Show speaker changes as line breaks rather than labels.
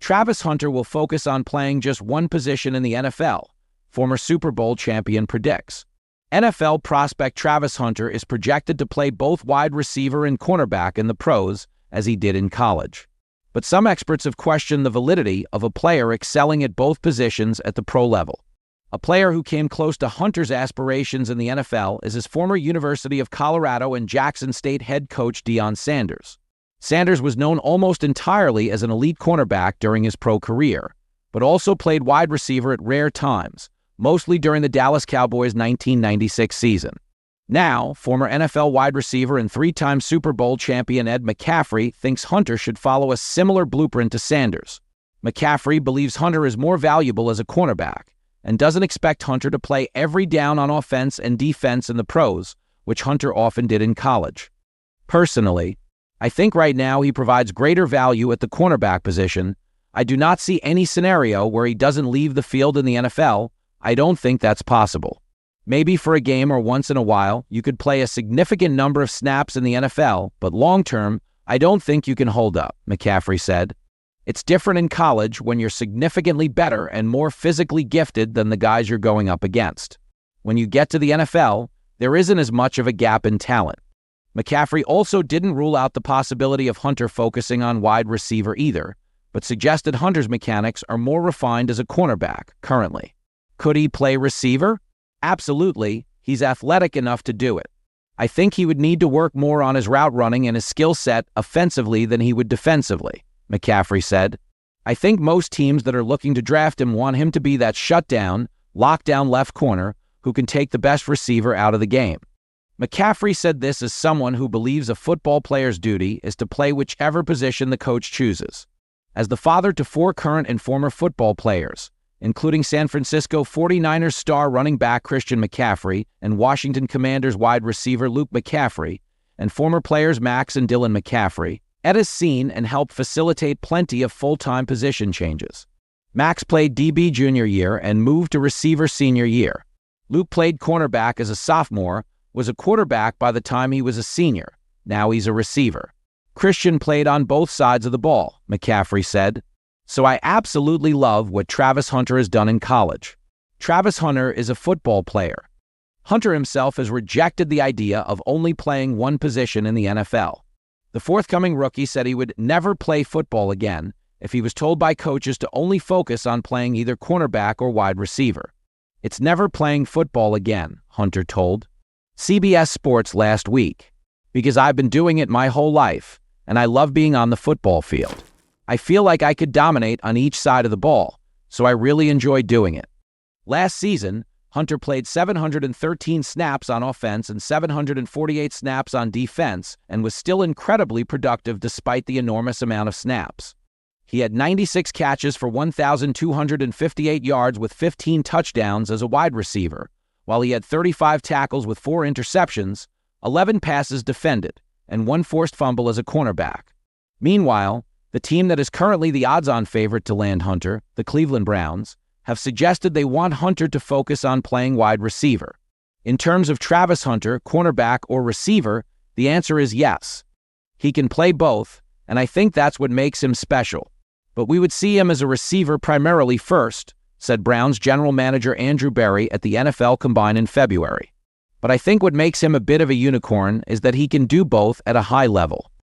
Travis Hunter will focus on playing just one position in the NFL, former Super Bowl champion predicts. NFL prospect Travis Hunter is projected to play both wide receiver and cornerback in the pros, as he did in college. But some experts have questioned the validity of a player excelling at both positions at the pro level. A player who came close to Hunter's aspirations in the NFL is his former University of Colorado and Jackson State head coach Deion Sanders. Sanders was known almost entirely as an elite cornerback during his pro career, but also played wide receiver at rare times, mostly during the Dallas Cowboys' 1996 season. Now, former NFL wide receiver and three-time Super Bowl champion Ed McCaffrey thinks Hunter should follow a similar blueprint to Sanders. McCaffrey believes Hunter is more valuable as a cornerback and doesn't expect Hunter to play every down on offense and defense in the pros, which Hunter often did in college. Personally, I think right now he provides greater value at the cornerback position. I do not see any scenario where he doesn't leave the field in the NFL. I don't think that's possible. Maybe for a game or once in a while, you could play a significant number of snaps in the NFL, but long-term, I don't think you can hold up, McCaffrey said. It's different in college when you're significantly better and more physically gifted than the guys you're going up against. When you get to the NFL, there isn't as much of a gap in talent. McCaffrey also didn't rule out the possibility of Hunter focusing on wide receiver either, but suggested Hunter's mechanics are more refined as a cornerback currently. Could he play receiver? Absolutely, he's athletic enough to do it. I think he would need to work more on his route running and his skill set offensively than he would defensively, McCaffrey said. I think most teams that are looking to draft him want him to be that shutdown, lockdown left corner who can take the best receiver out of the game. McCaffrey said this as someone who believes a football player's duty is to play whichever position the coach chooses. As the father to 4 current and former football players, including San Francisco 49ers star running back Christian McCaffrey and Washington Commanders wide receiver Luke McCaffrey, and former players Max and Dylan McCaffrey, Ed has seen and helped facilitate plenty of full-time position changes. Max played DB junior year and moved to receiver senior year. Luke played cornerback as a sophomore, was a quarterback by the time he was a senior. Now he's a receiver. Christian played on both sides of the ball, McCaffrey said. So I absolutely love what Travis Hunter has done in college. Travis Hunter is a football player. Hunter himself has rejected the idea of only playing one position in the NFL. The forthcoming rookie said he would never play football again if he was told by coaches to only focus on playing either cornerback or wide receiver. It's never playing football again, Hunter told CBS Sports last week. Because I've been doing it my whole life, and I love being on the football field. I feel like I could dominate on each side of the ball, so I really enjoy doing it. Last season, Hunter played 713 snaps on offense and 748 snaps on defense and was still incredibly productive despite the enormous amount of snaps. He had 96 catches for 1,258 yards with 15 touchdowns as a wide receiver, while he had 35 tackles with 4 interceptions, 11 passes defended, and 1 forced fumble as a cornerback. Meanwhile, the team that is currently the odds-on favorite to land Hunter, the Cleveland Browns, have suggested they want Hunter to focus on playing wide receiver. In terms of Travis Hunter, cornerback or receiver, the answer is yes. He can play both, and I think that's what makes him special. But we would see him as a receiver primarily first, said Browns general manager Andrew Berry at the NFL Combine in February. But I think what makes him a bit of a unicorn is that he can do both at a high level.